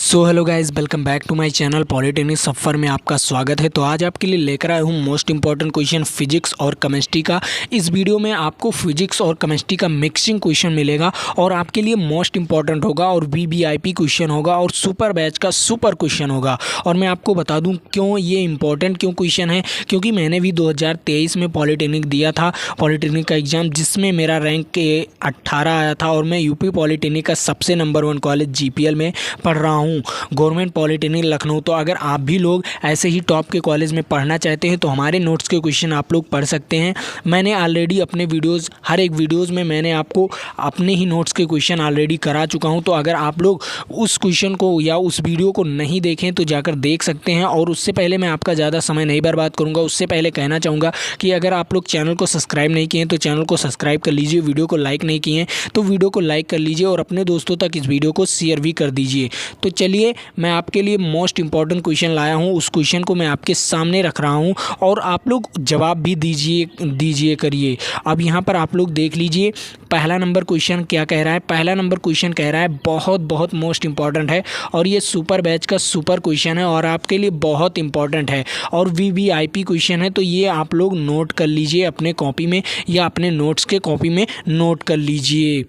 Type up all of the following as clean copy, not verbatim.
So hello guys, welcome back to my channel polytechnic सफ़र में आपका स्वागत है। तो आज आपके लिए लेकर आया हूँ मोस्ट इंपॉर्टेंट क्वेश्चन फिजिक्स और केमिस्ट्री का। इस वीडियो में आपको फिजिक्स और केमिस्ट्री का मिक्सिंग क्वेश्चन मिलेगा और आपके लिए मोस्ट इंपॉर्टेंट होगा और वीवीआईपी क्वेश्चन होगा और सुपर बैच का सुपर क्वेश्चन होगा। और मैं आपको बता दूँ क्यों ये इंपॉर्टेंट क्यों क्वेश्चन है, क्योंकि मैंने भी 2023 में पॉलिटेक्निक दिया था, पॉलिटेक्निक का एग्ज़ाम, जिसमें मेरा रैंक 18 आया था और मैं यूपी पॉलिटेक्निक का सबसे नंबर 1 कॉलेज जीपीएल में पढ़ रहा हूँ, गवर्नमेंट पॉलिटेक्निक लखनऊ। तो अगर आप भी लोग ऐसे ही टॉप के कॉलेज में पढ़ना चाहते हैं तो हमारे नोट्स के क्वेश्चन आप लोग पढ़ सकते हैं। मैंने ऑलरेडी अपने वीडियोस, हर एक वीडियोस में मैंने आपको अपने ही नोट्स के क्वेश्चन ऑलरेडी करा चुका हूं। तो अगर आप लोग उस क्वेश्चन को या उस वीडियो को नहीं देखें तो जाकर देख सकते हैं। और उससे पहले मैं आपका ज़्यादा समय नहीं बर्बाद करूँगा, उससे पहले कहना चाहूँगा कि अगर आप लोग चैनल को सब्सक्राइब नहीं किए तो चैनल को सब्सक्राइब कर लीजिए, वीडियो को लाइक नहीं किए तो वीडियो को लाइक कर लीजिए और अपने दोस्तों तक इस वीडियो को शेयर भी कर दीजिए। तो चलिए, मैं आपके लिए मोस्ट इंपॉर्टेंट क्वेश्चन लाया हूं, उस क्वेश्चन को मैं आपके सामने रख रहा हूं और आप लोग जवाब भी दीजिए करिए। अब यहां पर आप लोग देख लीजिए, पहला नंबर क्वेश्चन क्या कह रहा है। पहला नंबर क्वेश्चन कह रहा है, बहुत मोस्ट इंपॉर्टेंट है और ये सुपर बैच का सुपर क्वेश्चन है और आपके लिए बहुत इंपॉर्टेंट है और वीवीआईपी क्वेश्चन है। तो ये आप लोग नोट कर लीजिए अपने कॉपी में या अपने नोट्स के कॉपी में नोट कर लीजिए।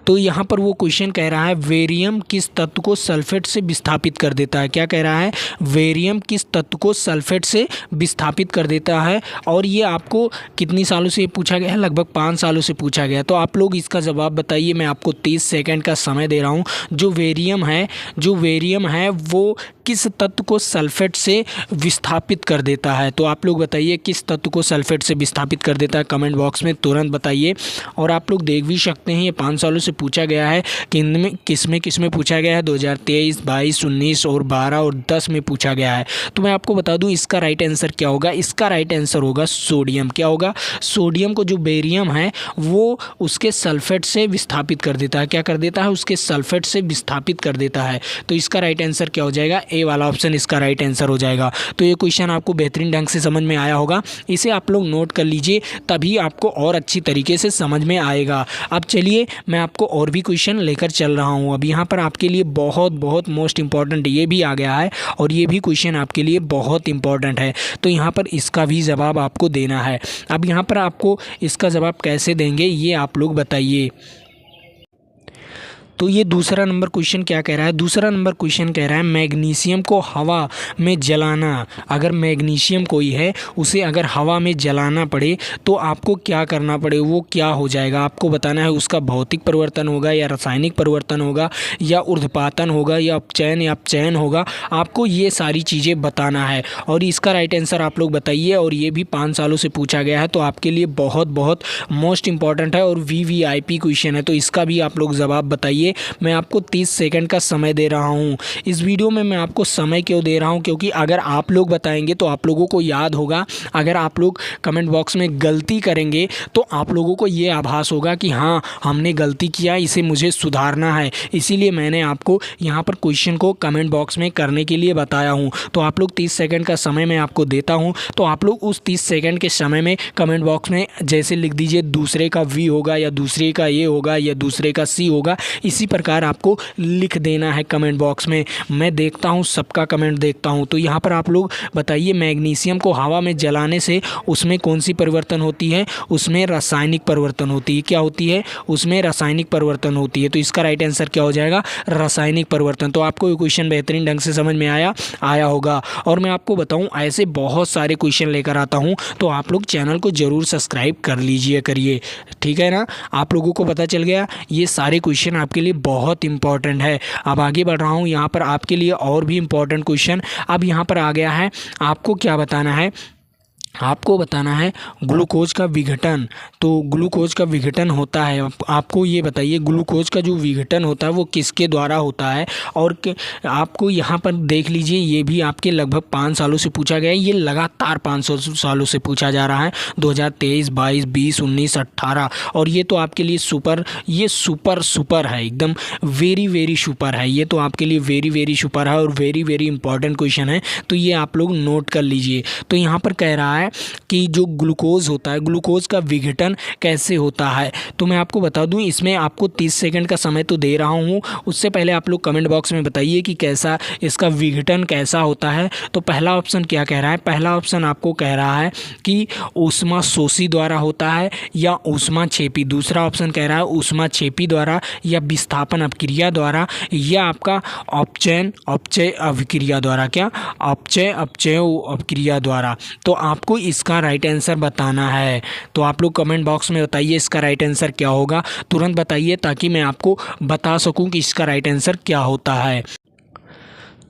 तो यहाँ पर वो क्वेश्चन कह रहा है, वेरियम किस तत्व को सल्फेट से विस्थापित कर देता है। क्या कह रहा है, वेरियम किस तत्व को सल्फेट से विस्थापित कर देता है। और ये आपको कितनी सालों से पूछा गया है, लगभग 5 सालों से पूछा गया है। तो आप लोग इसका जवाब बताइए। मैं आपको 30 सेकंड का समय दे रहा हूँ। जो वेरियम है वो किस तत्व को सल्फेट से विस्थापित कर देता है। तो आप लोग बताइए किस तत्व को सल्फेट से विस्थापित कर देता है, कमेंट बॉक्स में तुरंत बताइए। और आप लोग देख भी सकते हैं ये 5 सालों से पूछा गया है कि इनमें किसमें पूछा गया है। 2023, 22, 19 और 12 और 10 में पूछा गया है। तो मैं आपको बता दूं इसका राइट आंसर क्या होगा। इसका राइट आंसर होगा सोडियम। क्या होगा, सोडियम को जो बेरियम है वो उसके सल्फेट से विस्थापित कर देता है। क्या कर देता है, उसके सल्फेट से विस्थापित कर देता है। तो इसका राइट आंसर क्या हो जाएगा, ए वाला ऑप्शन इसका राइट आंसर हो जाएगा। तो ये क्वेश्चन आपको बेहतरीन ढंग से समझ में आया होगा, इसे आप लोग नोट कर लीजिए, तभी आपको और अच्छी तरीके से समझ में आएगा। अब चलिए, मैं आपको और भी क्वेश्चन लेकर चल रहा हूं। अब यहाँ पर आपके लिए बहुत मोस्ट इंपॉर्टेंट ये भी आ गया है और ये भी क्वेश्चन आपके लिए बहुत इंपॉर्टेंट है। तो यहाँ पर इसका भी जवाब आपको देना है। अब यहाँ पर आपको इसका जवाब कैसे देंगे ये आप लोग बताइए। तो ये दूसरा नंबर क्वेश्चन क्या कह रहा है, दूसरा नंबर क्वेश्चन कह रहा है, मैग्नीशियम को हवा में जलाना, अगर मैग्नीशियम कोई है उसे अगर हवा में जलाना पड़े तो आपको क्या करना पड़े, वो क्या हो जाएगा आपको बताना है। उसका भौतिक परिवर्तन होगा या रासायनिक परिवर्तन होगा या ऊर्ध्वपातन होगा या अपचयन होगा, आपको ये सारी चीज़ें बताना है और इसका राइट आंसर आप लोग बताइए। और ये भी 5 सालों से पूछा गया है, तो आपके लिए बहुत मोस्ट इंपॉर्टेंट है और वीवीआईपी क्वेश्चन है। तो इसका भी आप लोग जवाब बताइए। मैं आपको 30 सेकंड का समय दे रहा हूं। इस वीडियो में मैं आपको समय क्यों दे रहा हूं, क्योंकि अगर आप लोग बताएंगे तो आप लोगों को याद होगा। अगर आप लोग कमेंट बॉक्स में गलती करेंगे तो आप लोगों को ये आभास होगा कि हाँ, हमने गलती किया, इसे मुझे सुधारना है। इसीलिए मैंने आपको यहाँ पर क्वेश्चन को कमेंट बॉक्स में करने के लिए बताया हूँ। तो आप लोग 30 सेकंड का समय मैं आपको देता हूँ, तो आप लोग उस 30 सेकंड के समय में कमेंट बॉक्स में जैसे लिख दीजिए, दूसरे का वी होगा या दूसरे का ए होगा या दूसरे का सी होगा, इसी प्रकार आपको लिख देना है कमेंट बॉक्स में। मैं देखता हूं, सबका कमेंट देखता हूं। तो यहाँ पर आप लोग बताइए, मैग्नीशियम को हवा में जलाने से उसमें कौन सी परिवर्तन होती है, उसमें रासायनिक परिवर्तन होती है। क्या होती है, उसमें रासायनिक परिवर्तन होती है। तो इसका राइट आंसर क्या हो जाएगा, रासायनिक परिवर्तन। तो आपको ये क्वेश्चन बेहतरीन ढंग से समझ में आया होगा। और मैं आपको बताऊँ, ऐसे बहुत सारे क्वेश्चन लेकर आता हूँ, तो आप लोग चैनल को ज़रूर सब्सक्राइब कर लीजिए करिए, ठीक है ना। आप लोगों को पता चल गया, ये सारे क्वेश्चन आपके लिए बहुत इंपॉर्टेंट है। अब आगे बढ़ रहा हूँ, यहाँ पर आपके लिए और भी इंपॉर्टेंट क्वेश्चन अब यहाँ पर आ गया है। आपको क्या बताना है, आपको बताना है ग्लूकोज का विघटन। तो ग्लूकोज का विघटन होता है, आपको ये बताइए ग्लूकोज का जो विघटन होता है वो किसके द्वारा होता है। और आपको यहाँ पर देख लीजिए, ये भी आपके लगभग 5 सालों से पूछा गया है। ये लगातार 500 सालों से पूछा जा रहा है, 2023, 22, 20, 19, 18। और ये तो आपके लिए सुपर है, एकदम वेरी सुपर है। ये तो आपके लिए वेरी सुपर है और वेरी इंपॉर्टेंट क्वेश्चन है। तो ये आप लोग नोट कर लीजिए। तो यहाँ पर कह रहा है है कि जो ग्लूकोज होता है, ग्लूकोज का विघटन कैसे होता है। तो मैं आपको बता दूं, इसमें आपको 30 सेकंड का समय तो दे रहा हूं, उससे पहले आप लोग कमेंट बॉक्स में बताइए कि कैसा इसका विघटन कैसा होता है। तो पहला ऑप्शन क्या कह रहा है, पहला ऑप्शन आपको कह रहा है कि ऊष्मा शोषी द्वारा होता है या ऊष्मा छेपी। दूसरा ऑप्शन कह रहा है ऊष्मा छेपी द्वारा या विस्थापन अपक्रिया द्वारा या आपका अपचयन अपचय अभिक्रिया द्वारा। क्या? अपचय अपचय अपक्रिया द्वारा। तो आपको इसका राइट आंसर बताना है। तो आप लोग कमेंट बॉक्स में बताइए इसका राइट आंसर क्या होगा, तुरंत बताइए ताकि मैं आपको बता सकूं कि इसका राइट आंसर क्या होता है।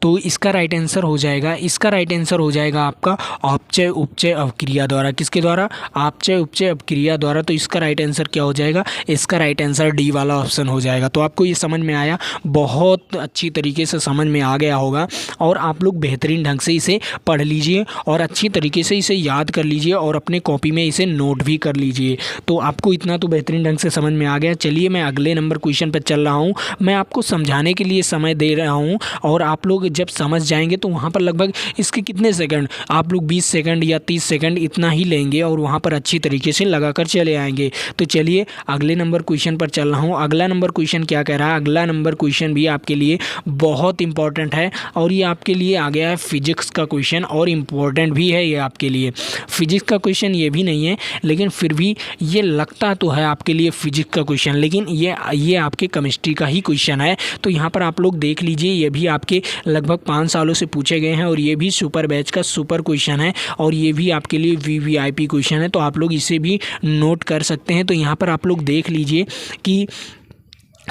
तो इसका राइट आंसर हो जाएगा, इसका राइट आंसर हो जाएगा आपका अपचय उपचय अवक्रिया द्वारा। किसके द्वारा? अपचय उपचय अवक्रिया द्वारा। तो इसका राइट आंसर क्या हो जाएगा? इसका राइट आंसर डी वाला ऑप्शन हो जाएगा। तो आपको ये समझ में आया, बहुत अच्छी तरीके से समझ में आ गया होगा और आप लोग बेहतरीन ढंग से इसे पढ़ लीजिए और अच्छी तरीके से इसे याद कर लीजिए और अपने कॉपी में इसे नोट भी कर लीजिए। तो आपको इतना तो बेहतरीन ढंग से समझ में आ गया। चलिए मैं अगले नंबर क्वेश्चन पर चल रहा हूँ। मैं आपको समझाने के लिए समय दे रहा हूँ और आप लोग जब समझ जाएंगे तो वहाँ पर लगभग इसके कितने सेकंड, आप लोग 20 सेकंड या 30 सेकंड इतना ही लेंगे और वहाँ पर अच्छी तरीके से लगाकर चले आएंगे। तो चलिए अगले नंबर क्वेश्चन पर चल रहा हूँ। अगला नंबर क्वेश्चन क्या कह रहा है? अगला नंबर क्वेश्चन भी आपके लिए बहुत इंपॉर्टेंट है और ये आपके लिए आ गया है फिजिक्स का क्वेश्चन और इम्पोर्टेंट भी है ये आपके लिए। फिजिक्स का क्वेश्चन ये भी नहीं है, लेकिन फिर भी ये लगता तो है आपके लिए फिजिक्स का क्वेश्चन, लेकिन ये आपके केमिस्ट्री का ही क्वेश्चन है। तो यहाँ पर आप लोग देख लीजिए, ये भी आपके लगभग 5 सालों से पूछे गए हैं और ये भी सुपर बैच का सुपर क्वेश्चन है और ये भी आपके लिए वीवीआईपी क्वेश्चन है। तो आप लोग इसे भी नोट कर सकते हैं। तो यहाँ पर आप लोग देख लीजिए कि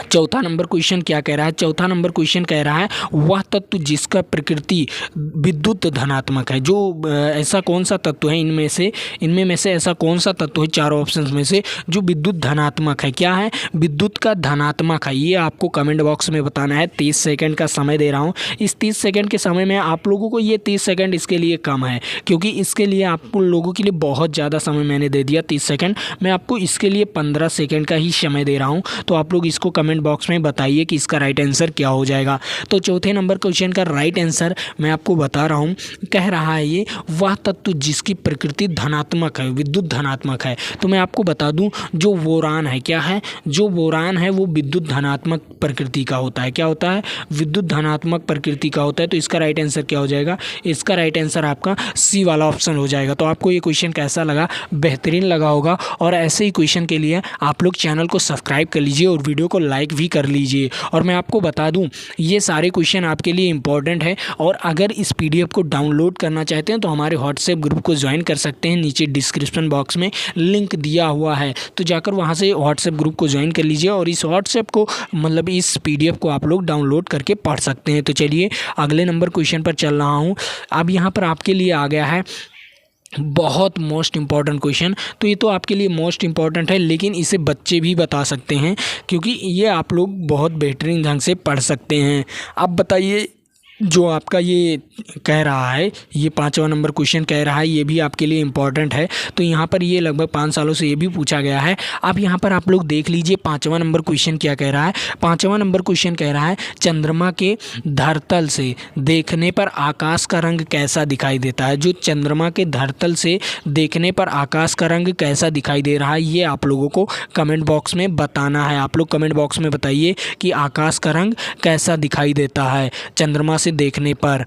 चौथा नंबर क्वेश्चन क्या कह रहा है। चौथा नंबर क्वेश्चन कह रहा है वह तत्व जिसका प्रकृति विद्युत धनात्मक है। जो ऐसा कौन सा तत्व है इनमें में से ऐसा कौन सा तत्व है चारों ऑप्शंस में से जो विद्युत धनात्मक है? क्या है? विद्युत का धनात्मक है। ये आपको कमेंट बॉक्स में बताना है। 30 सेकंड का समय दे रहा हूँ। इस 30 सेकंड के समय में आप लोगों को ये 30 सेकंड इसके लिए कम है, क्योंकि इसके लिए आप लोगों के लिए बहुत ज़्यादा समय मैंने दे दिया 30 सेकंड। मैं आपको इसके लिए 15 सेकंड का ही समय दे रहा हूँ। तो आप लोग इसको कमेंट बॉक्स में बताइए कि इसका राइट आंसर क्या हो जाएगा। तो चौथे नंबर क्वेश्चन का राइट आंसर मैं आपको बता रहा हूँ। कह रहा है ये वह तत्व जिसकी प्रकृति धनात्मक है, विद्युत धनात्मक है। तो मैं आपको बता दूं, जो बोरान है, क्या है? जो बोरान है वो विद्युत धनात्मक प्रकृति का होता है। क्या होता है? विद्युत धनात्मक प्रकृति का होता है। तो इसका राइट आंसर क्या हो जाएगा? इसका राइट आंसर आपका सी वाला ऑप्शन हो जाएगा। तो आपको ये क्वेश्चन कैसा लगा? बेहतरीन लगा होगा और ऐसे ही क्वेश्चन के लिए आप लोग चैनल को सब्सक्राइब कर लीजिए और वीडियो को लाइक भी कर लीजिए। और मैं आपको बता दूं, ये सारे क्वेश्चन आपके लिए इंपॉर्टेंट है और अगर इस पीडीएफ को डाउनलोड करना चाहते हैं तो हमारे व्हाट्सएप ग्रुप को ज्वाइन कर सकते हैं। नीचे डिस्क्रिप्शन बॉक्स में लिंक दिया हुआ है, तो जाकर वहां से व्हाट्सएप ग्रुप को ज्वाइन कर लीजिए और इस व्हाट्सएप को मतलब इस पीडीएफ को आप लोग डाउनलोड करके पढ़ सकते हैं। तो चलिए अगले नंबर क्वेश्चन पर चल रहा हूँ। अब यहाँ पर आपके लिए आ गया है बहुत मोस्ट इम्पॉर्टेंट क्वेश्चन। तो ये तो आपके लिए मोस्ट इम्पॉर्टेंट है, लेकिन इसे बच्चे भी बता सकते हैं क्योंकि ये आप लोग बहुत बेहतरीन ढंग से पढ़ सकते हैं। अब बताइए, जो आपका ये कह रहा है, ये 5वां नंबर क्वेश्चन कह रहा है, ये भी आपके लिए इम्पॉर्टेंट है। तो यहाँ पर ये लगभग 5 सालों से ये भी पूछा गया है। अब यहाँ पर आप लोग देख लीजिए 5वां नंबर क्वेश्चन क्या कह रहा है। 5वां नंबर क्वेश्चन कह रहा है चंद्रमा के धरातल से देखने पर आकाश का रंग कैसा दिखाई देता है। जो चंद्रमा के धरातल से देखने पर आकाश का रंग कैसा दिखाई दे रहा है, ये आप लोगों को कमेंट बॉक्स में बताना है। आप लोग कमेंट बॉक्स में बताइए कि आकाश का रंग कैसा दिखाई देता है चंद्रमा से देखने पर।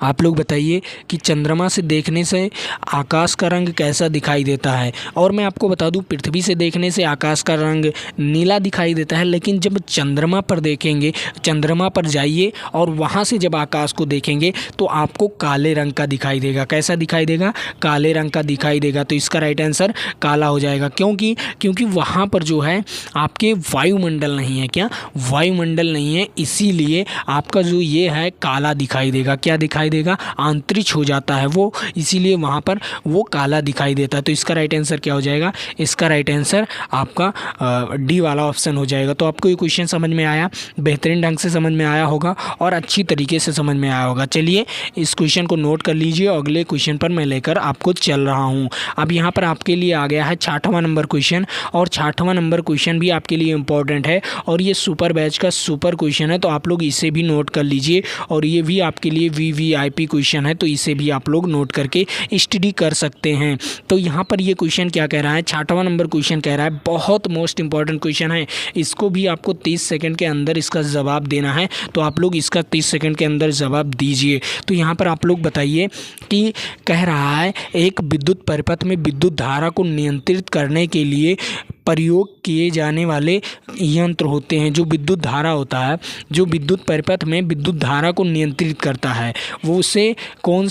आप लोग बताइए कि चंद्रमा से देखने से आकाश का रंग कैसा दिखाई देता है। और मैं आपको बता दूं, पृथ्वी से देखने से आकाश का रंग नीला दिखाई देता है, लेकिन जब चंद्रमा पर देखेंगे, चंद्रमा पर जाइए और वहाँ से जब आकाश को देखेंगे तो आपको काले रंग का दिखाई देगा। कैसा दिखाई देगा? काले रंग का दिखाई देगा। तो इसका राइट आंसर काला हो जाएगा। क्योंकि वहाँ पर जो है आपके वायुमंडल नहीं है। क्या? वायुमंडल नहीं है, इसीलिए आपका जो ये है काला दिखाई देगा। क्या दिखाई देगा? अंतरिक्ष हो जाता है वो, इसीलिए वहाँ पर वो काला दिखाई देता है। तो इसका राइट आंसर क्या हो जाएगा? इसका राइट आंसर आपका डी वाला ऑप्शन हो जाएगा। तो आपको ये क्वेश्चन समझ में आया, बेहतरीन ढंग से समझ में आया होगा और अच्छी तरीके से समझ में आया होगा। चलिए इस क्वेश्चन को नोट कर लीजिए, अगले क्वेश्चन पर मैं लेकर आपको चल रहा हूँ। अब यहाँ पर आपके लिए आ गया है 6वां नंबर क्वेश्चन और 6वां नंबर क्वेश्चन भी आपके लिए इंपॉर्टेंट है और ये सुपर बैच का सुपर क्वेश्चन है। तो आप लोग इसे भी नोट कर लीजिए और ये भी आपके लिए वीवीआईपी वीवीआईपी क्वेश्चन है, तो इसे भी आप लोग नोट करके स्टडी कर सकते हैं। तो यहाँ पर ये क्वेश्चन क्या कह रहा है, 6वां नंबर क्वेश्चन कह रहा है, बहुत मोस्ट इंपॉर्टेंट क्वेश्चन है, इसको भी आपको 30 सेकंड के अंदर इसका जवाब देना है। तो आप लोग इसका 30 सेकंड के अंदर जवाब दीजिए। तो यहाँ पर आप लोग बताइए कि कह रहा है एक विद्युत परिपथ में विद्युत धारा को नियंत्रित करने के लिए प्रयोग किए जाने वाले यंत्र होते हैं। जो विद्युत धारा होता है, जो विद्युत परिपथ में विद्युत धारा को नियंत्रित करता है, वो उसे कौन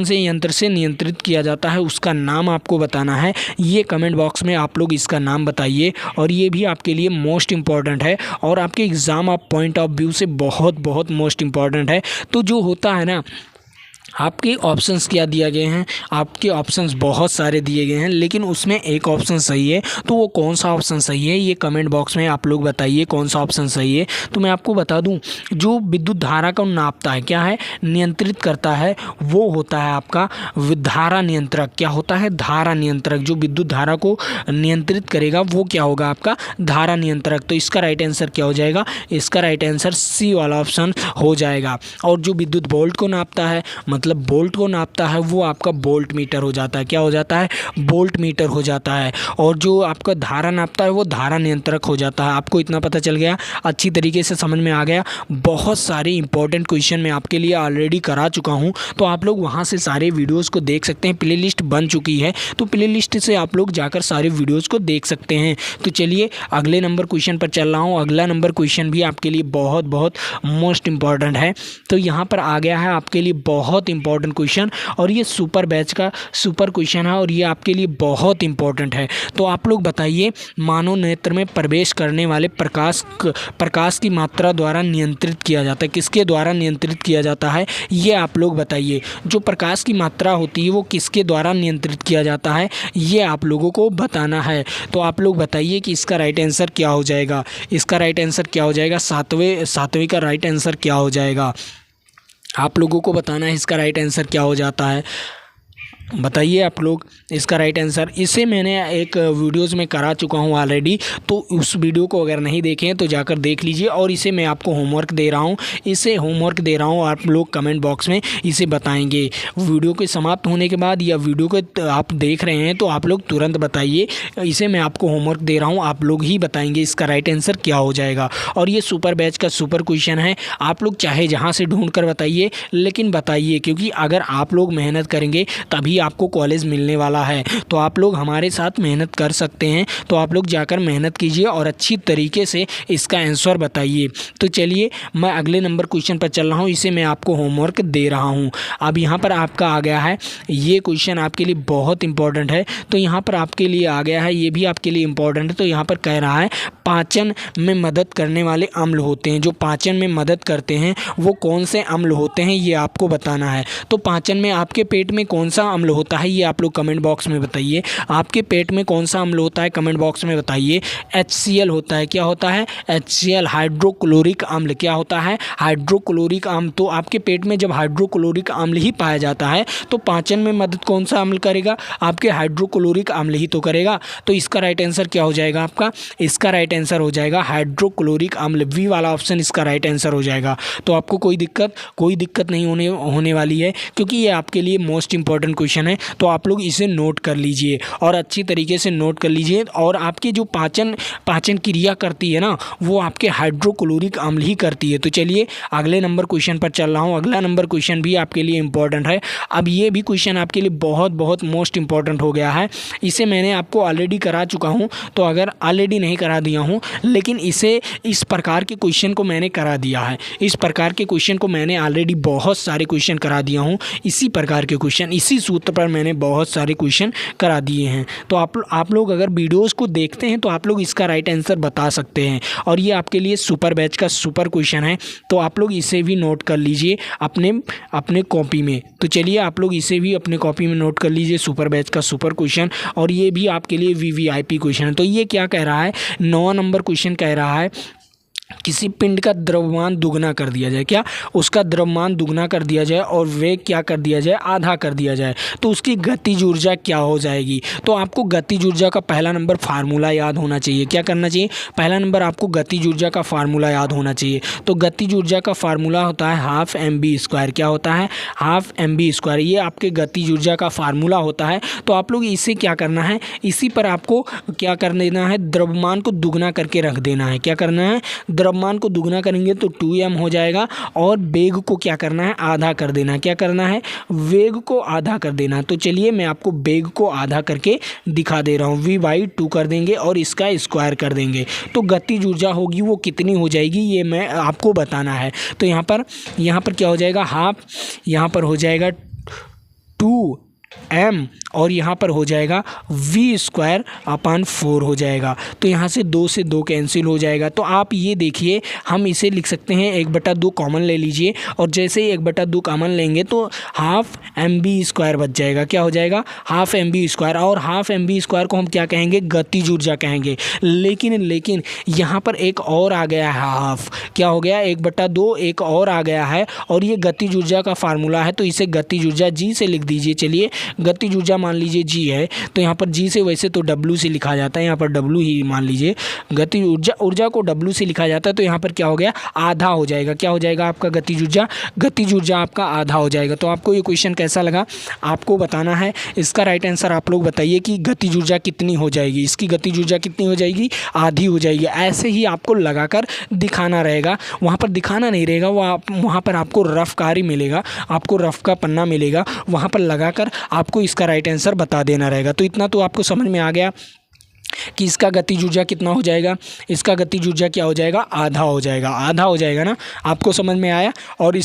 से यंत्र से नियंत्रित किया जाता है, उसका नाम आपको बताना है। ये कमेंट बॉक्स में आप लोग इसका नाम बताइए, और ये भी आपके लिए मोस्ट इम्पॉर्टेंट है और आपके exam of point of view से बहुत मोस्ट इम्पॉर्टेंट है। तो जो होता है ना, आपके ऑप्शंस क्या दिए गए हैं, आपके ऑप्शंस बहुत सारे दिए गए हैं, लेकिन उसमें एक ऑप्शन सही है। तो वो कौन सा ऑप्शन सही है, ये कमेंट बॉक्स में आप लोग बताइए कौन सा ऑप्शन सही है। तो मैं आपको बता दूं, जो विद्युत धारा को नापता है, क्या है, नियंत्रित करता है, वो होता है आपका धारा नियंत्रक। क्या होता है, धारा नियंत्रक। जो विद्युत धारा को नियंत्रित करेगा वो क्या होगा, आपका धारा नियंत्रक। तो इसका राइट आंसर क्या हो जाएगा, इसका राइट आंसर सी वाला ऑप्शन हो जाएगा। और जो विद्युत वोल्ट को नापता है, मतलब वोल्ट को नापता है, वो आपका वोल्ट मीटर हो जाता है। क्या हो जाता है, वोल्ट मीटर हो जाता है। और जो आपका धारा नापता है वो धारा नियंत्रक हो जाता है। आपको इतना पता चल गया, अच्छी तरीके से समझ में आ गया। बहुत सारे इंपॉर्टेंट क्वेश्चन मैं आपके लिए ऑलरेडी करा चुका हूँ, तो आप लोग वहाँ से सारे वीडियोज़ को देख सकते हैं। प्ले लिस्ट बन चुकी है, तो प्ले लिस्ट से आप लोग जाकर सारे वीडियोज़ को देख सकते हैं। तो चलिए अगले नंबर क्वेश्चन पर चल रहा हूँ। अगला नंबर क्वेश्चन भी आपके लिए बहुत मोस्ट इंपॉर्टेंट है। तो यहाँ पर आ गया है आपके लिए बहुत इंपॉर्टेंट क्वेश्चन, और ये सुपर बैच का सुपर क्वेश्चन है, और ये आपके लिए बहुत इंपॉर्टेंट है। तो आप लोग बताइए, मानव नेत्र में प्रवेश करने वाले प्रकाश की मात्रा द्वारा नियंत्रित किया जाता है, किसके द्वारा नियंत्रित किया जाता है, ये आप लोग बताइए। जो प्रकाश की मात्रा होती है वो किसके द्वारा नियंत्रित किया जाता है, ये आप लोगों को बताना है। तो आप लोग बताइए कि इसका राइट आंसर क्या हो जाएगा। इसका राइट आंसर क्या हो जाएगा, सातवें का राइट आंसर क्या हो जाएगा, आप लोगों को बताना है इसका राइट आंसर क्या हो जाता है। बताइए आप लोग इसका राइट आंसर। इसे मैंने एक वीडियोज़ में करा चुका हूँ ऑलरेडी, तो उस वीडियो को अगर नहीं देखें तो जाकर देख लीजिए। और इसे मैं आपको होमवर्क दे रहा हूँ, आप लोग कमेंट बॉक्स में इसे बताएंगे। वीडियो के समाप्त होने के बाद या वीडियो को आप देख रहे हैं तो आप लोग तुरंत बताइए। इसे मैं आपको होमवर्क दे रहा हूँ, आप लोग ही बताएंगे इसका राइट आंसर क्या हो जाएगा। और ये सुपर बैच का सुपर क्वेश्चन है, आप लोग चाहे जहाँ से ढूंढ कर बताइए, लेकिन बताइए, क्योंकि अगर आप लोग मेहनत करेंगे तभी आपको कॉलेज मिलने वाला है। तो आप लोग हमारे साथ मेहनत कर सकते हैं, तो आप लोग जाकर मेहनत कीजिए और अच्छी तरीके से इसका आंसर बताइए। तो चलिए मैं अगले नंबर क्वेश्चन पर चल रहा हूँ, इसे मैं आपको होमवर्क दे रहा हूँ। अब यहाँ पर आपका आ गया है, ये क्वेश्चन आपके लिए बहुत इंपॉर्टेंट है। तो यहाँ पर आपके लिए आ गया है, ये भी आपके लिए इंपॉर्टेंट है। तो यहाँ पर कह रहा है पाचन में मदद करने वाले अम्ल होते हैं। जो पाचन में मदद करते हैं वो कौन से अम्ल होते हैं, ये आपको बताना है। तो पाचन में आपके पेट में कौन सा अम्ल होता है, ये आप लोग कमेंट बॉक्स में बताइए। आपके पेट में कौन सा अम्ल होता है, कमेंट बॉक्स में बताइए। HCl होता है। क्या होता है, HCl हाइड्रोक्लोरिक अम्ल। क्या होता है, हाइड्रोक्लोरिक अम्ल। तो आपके पेट में जब हाइड्रोक्लोरिक अम्ल ही पाया जाता है तो पाचन में मदद कौन सा अम्ल करेगा, आपके हाइड्रोक्लोरिक अम्ल ही तो करेगा। तो इसका राइट आंसर क्या हो जाएगा आपका, इसका राइट आंसर हो जाएगा हाइड्रोक्लोरिक अम्ल। वी वाला ऑप्शन इसका राइट आंसर हो जाएगा। तो आपको कोई दिक्कत नहीं होने वाली है, क्योंकि ये आपके लिए मोस्ट इंपॉर्टेंट क्वेश्चन है। तो आप लोग इसे नोट कर लीजिए और अच्छी तरीके से नोट कर लीजिए। और आपके जो पाचन क्रिया करती है ना, वो आपके हाइड्रोक्लोरिक अम्ल ही करती है। तो चलिए अगले नंबर क्वेश्चन पर चल रहा हूँ। अगला नंबर क्वेश्चन भी आपके लिए इंपॉर्टेंट है। अब ये भी क्वेश्चन आपके लिए बहुत मोस्ट इंपॉर्टेंट हो गया है। इसे मैंने आपको ऑलरेडी करा चुका हूँ, तो अगर ऑलरेडी नहीं करा दिया हूँ, लेकिन इस प्रकार के क्वेश्चन को मैंने करा दिया है। इस प्रकार के क्वेश्चन को मैंने ऑलरेडी बहुत सारे क्वेश्चन करा दिया हूँ। इसी प्रकार के क्वेश्चन, इसी सूत्र पर मैंने बहुत सारे क्वेश्चन करा दिए हैं। तो आप लोग अगर वीडियोस को देखते हैं तो आप लोग इसका राइट आंसर बता सकते हैं। और ये आपके लिए सुपर बैच का सुपर क्वेश्चन है, तो आप लोग इसे भी नोट कर लीजिए अपने कॉपी में। तो चलिए आप लोग इसे भी अपने कॉपी में नोट कर लीजिए, सुपर बैच का सुपर क्वेश्चन। और ये भी आपके लिए VVIP क्वेश्चन है। तो ये क्या कह रहा है, 9 नंबर क्वेश्चन कह रहा है किसी पिंड का द्रव्यमान दुगना कर दिया जाए, क्या उसका द्रव्यमान दुगना कर दिया जाए और वेग क्या कर दिया जाए, आधा कर दिया जाए, तो उसकी गतिज ऊर्जा क्या हो जाएगी। तो आपको गतिज ऊर्जा का पहला नंबर फार्मूला याद होना चाहिए। क्या करना चाहिए, पहला नंबर आपको गतिज ऊर्जा का फार्मूला याद होना चाहिए। तो गतिज ऊर्जा का फार्मूला होता है हाफ mv²। क्या होता है, हाफ mv²। ये आपके गतिज ऊर्जा का फार्मूला होता है। तो आप लोग इसे क्या करना है, इसी पर आपको क्या कर देना है, द्रव्यमान को दुगना करके रख देना है। क्या करना है, द्रव्यमान को दुगना करेंगे तो 2m हो जाएगा और वेग को क्या करना है, आधा कर देना है। क्या करना है, वेग को आधा कर देना है। तो चलिए मैं आपको वेग को आधा करके दिखा दे रहा हूँ। v/2 कर देंगे और इसका स्क्वायर कर देंगे तो गतिज ऊर्जा होगी वो कितनी हो जाएगी, ये मैं आपको बताना है। तो यहाँ पर क्या हो जाएगा, हाफ, यहाँ पर हो जाएगा 2m और यहाँ पर हो जाएगा v²/4 हो जाएगा। तो यहाँ से 2 से 2 कैंसिल हो जाएगा। तो आप ये देखिए, हम इसे लिख सकते हैं 1/2 कॉमन ले लीजिए और जैसे ही 1/2 कॉमन लेंगे तो हाफ mv² बच जाएगा। क्या हो जाएगा, हाफ mv²। और हाफ mv² को हम क्या कहेंगे, गतिज ऊर्जा कहेंगे। लेकिन यहाँ पर एक और आ गया है हाफ, क्या हो गया, 1/2 एक और आ गया है और ये गतिज ऊर्जा का फार्मूला है। तो इसे गतिज ऊर्जा g से लिख दीजिए। चलिए गतिज ऊर्जा मान लीजिए g है, तो यहाँ पर g से वैसे तो w से लिखा जाता है, यहाँ पर w ही मान लीजिए। गतिज ऊर्जा को w से लिखा जाता है तो यहाँ पर क्या हो गया, आधा हो जाएगा। क्या हो जाएगा आपका गतिज ऊर्जा आपका आधा हो जाएगा। तो आपको ये क्वेश्चन कैसा लगा आपको बताना है। इसका राइट आंसर आप लोग बताइए कि गतिज ऊर्जा कितनी हो जाएगी। इसकी गतिज ऊर्जा कितनी हो जाएगी, आधी हो जाएगी। ऐसे ही आपको लगाकर दिखाना रहेगा, वहाँ पर दिखाना नहीं रहेगा, वहाँ पर आपको रफ कार्य मिलेगा, आपको रफ का पन्ना मिलेगा, वहाँ पर लगाकर आपको इसका राइट आंसर बता देना रहेगा। तो इतना तो आपको समझ में आ गया कि इसका गतिज ऊर्जा कितना हो जाएगा, इसका गतिज ऊर्जा क्या हो जाएगा, आधा हो जाएगा। आधा हो जाएगा ना, आपको समझ में आया। और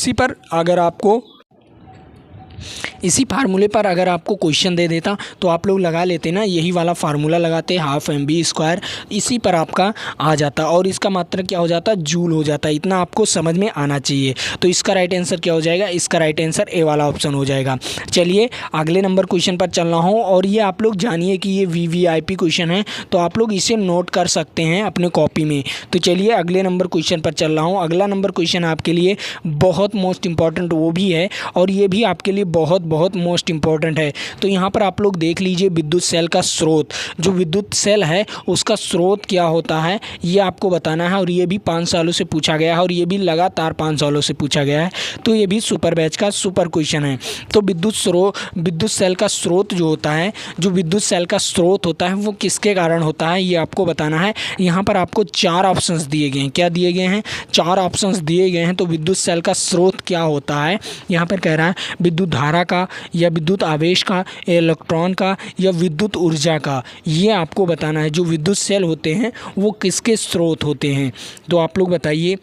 इसी फार्मूले पर अगर आपको क्वेश्चन दे देता तो आप लोग लगा लेते ना, यही वाला फार्मूला लगाते, हाफ mv², इसी पर आपका आ जाता और इसका मात्रा क्या हो जाता, जूल हो जाता। इतना आपको समझ में आना चाहिए। तो इसका राइट आंसर क्या हो जाएगा, इसका राइट आंसर ए वाला ऑप्शन हो जाएगा। चलिए अगले नंबर क्वेश्चन पर चल रहा हूँ और ये आप लोग जानिए कि ये वीवीआईपी क्वेश्चन है, तो आप लोग इसे नोट कर सकते हैं अपने कॉपी में। तो चलिए अगले नंबर क्वेश्चन पर चल रहा हूँ। अगला नंबर क्वेश्चन आपके लिए बहुत मोस्ट इंपॉर्टेंट वो भी है और ये भी आपके लिए बहुत मोस्ट इंपॉर्टेंट है। तो यहाँ पर आप लोग देख लीजिए, विद्युत सेल का स्रोत, जो विद्युत सेल है उसका स्रोत क्या होता है ये आपको बताना है। और ये भी 5 सालों से पूछा गया है और ये भी लगातार 5 सालों से पूछा गया है। तो ये भी सुपर बैच का सुपर क्वेश्चन है। तो विद्युत सेल का स्रोत जो होता है, जो विद्युत सेल का स्रोत होता है वो किसके कारण होता है ये आपको बताना है। यहाँ पर आपको 4 ऑप्शंस दिए गए हैं। क्या दिए गए हैं, 4 ऑप्शंस दिए गए हैं। तो विद्युत सेल का स्रोत क्या होता है, यहाँ पर कह रहा है विद्युत धारा का या विद्युत आवेश का, इलेक्ट्रॉन का या विद्युत ऊर्जा का, ये आपको बताना है। जो विद्युत सेल होते हैं वो किसके स्रोत होते हैं, तो आप लोग बताइए।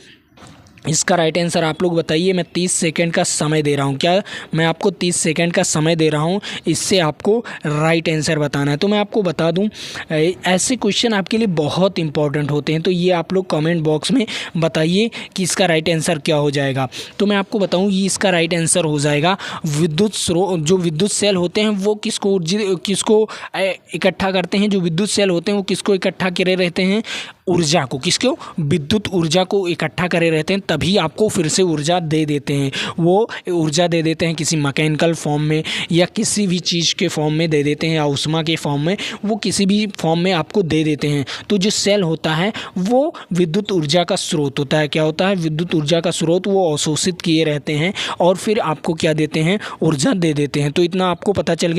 इसका राइट आंसर आप लोग बताइए। मैं 30 सेकंड का समय दे रहा हूँ। क्या मैं आपको 30 सेकंड का समय दे रहा हूँ, इससे आपको राइट आंसर बताना है। तो मैं आपको बता दूँ, ऐसे क्वेश्चन आपके लिए बहुत इंपॉर्टेंट होते हैं। तो ये आप लोग कमेंट बॉक्स में बताइए कि इसका राइट आंसर क्या हो जाएगा। तो मैं आपको बताऊँ, ये इसका राइट आंसर हो जाएगा जो विद्युत सेल होते हैं वो किसको इकट्ठा करते हैं। जो विद्युत सेल होते हैं वो किसको इकट्ठा करे रहते हैं, ऊर्जा को, किसको, विद्युत ऊर्जा को इकट्ठा करे रहते हैं, तभी आपको फिर से ऊर्जा दे देते हैं। वो ऊर्जा दे देते हैं किसी मैकेनिकल फॉर्म में या किसी भी चीज़ के फॉर्म में दे देते हैं, या ऊष्मा के फॉर्म में, वो किसी भी फॉर्म में आपको दे देते हैं। तो जो सेल होता है वो विद्युत ऊर्जा का स्रोत होता है। क्या होता है, विद्युत ऊर्जा का स्रोत। वो अवशोषित किए रहते हैं और फिर आपको क्या देते हैं, ऊर्जा दे देते हैं। तो इतना आपको पता चल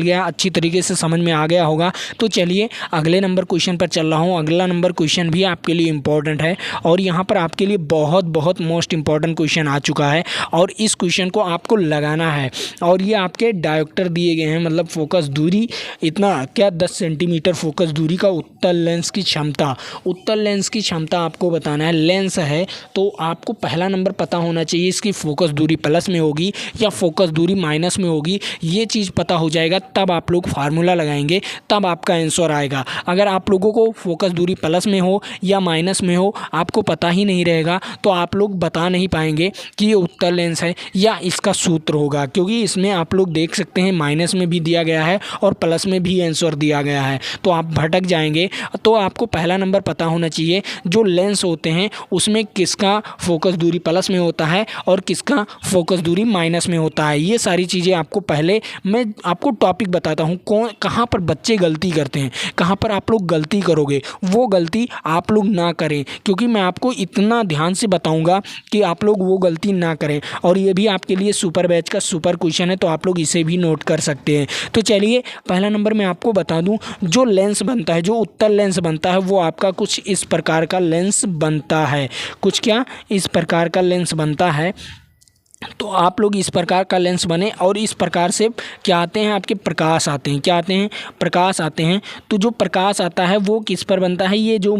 गया, अच्छी तरीके से समझ में आ गया होगा। तो चलिए अगले नंबर क्वेश्चन पर चल रहा हूँ। अगला नंबर क्वेश्चन भी आपके लिए इम्पोर्टेंट है और यहाँ पर आपके लिए बहुत मोस्ट इंपॉर्टेंट क्वेश्चन आ चुका है और इस क्वेश्चन को आपको लगाना है। और ये आपके डायोप्टर दिए गए हैं, मतलब फोकस दूरी इतना क्या, 10 सेंटीमीटर फोकस दूरी का उत्तल लेंस की क्षमता आपको बताना है। लेंस है तो आपको पहला नंबर पता होना चाहिए इसकी फोकस दूरी प्लस में होगी या फोकस दूरी माइनस में होगी। ये चीज़ पता हो जाएगा तब आप लोग फार्मूला लगाएंगे, तब आपका आंसर आएगा। अगर आप लोगों को फोकस दूरी प्लस में हो या माइनस में हो, आपको पता ही नहीं रहेगा तो आप लोग बता नहीं पाएंगे कि ये उत्तल लेंस है या इसका सूत्र होगा, क्योंकि इसमें आप लोग देख सकते हैं माइनस में भी दिया गया है और प्लस में भी आंसर दिया गया है, तो आप भटक जाएंगे। तो आपको पहला नंबर पता होना चाहिए जो लेंस होते हैं उसमें किसका फोकस दूरी प्लस में होता है और किसका फोकस दूरी माइनस में होता है। ये सारी चीज़ें आपको पहले मैं आपको टॉपिक बताता हूँ कहाँ पर बच्चे गलती करते हैं, कहाँ पर आप लोग गलती करोगे, वो गलती आप लोग ना करें, क्योंकि मैं आपको इतना ध्यान से बताऊँगा कि आप लोग वो गलती ना करें। और ये भी आपके लिए सुपर बैच का सुपर क्वेश्चन है, तो आप लोग इसे भी नोट कर सकते हैं। तो चलिए पहला नंबर मैं आपको बता दूं, जो लेंस बनता है, जो उत्तल लेंस बनता है वो आपका कुछ इस प्रकार का लेंस बनता है। कुछ क्या इस प्रकार का लेंस बनता है। तो आप लोग इस प्रकार का लेंस बने और इस प्रकार से क्या आते हैं, आपके प्रकाश आते हैं। क्या आते हैं, प्रकाश आते हैं। तो जो प्रकाश आता है वो किस पर बनता है, ये जो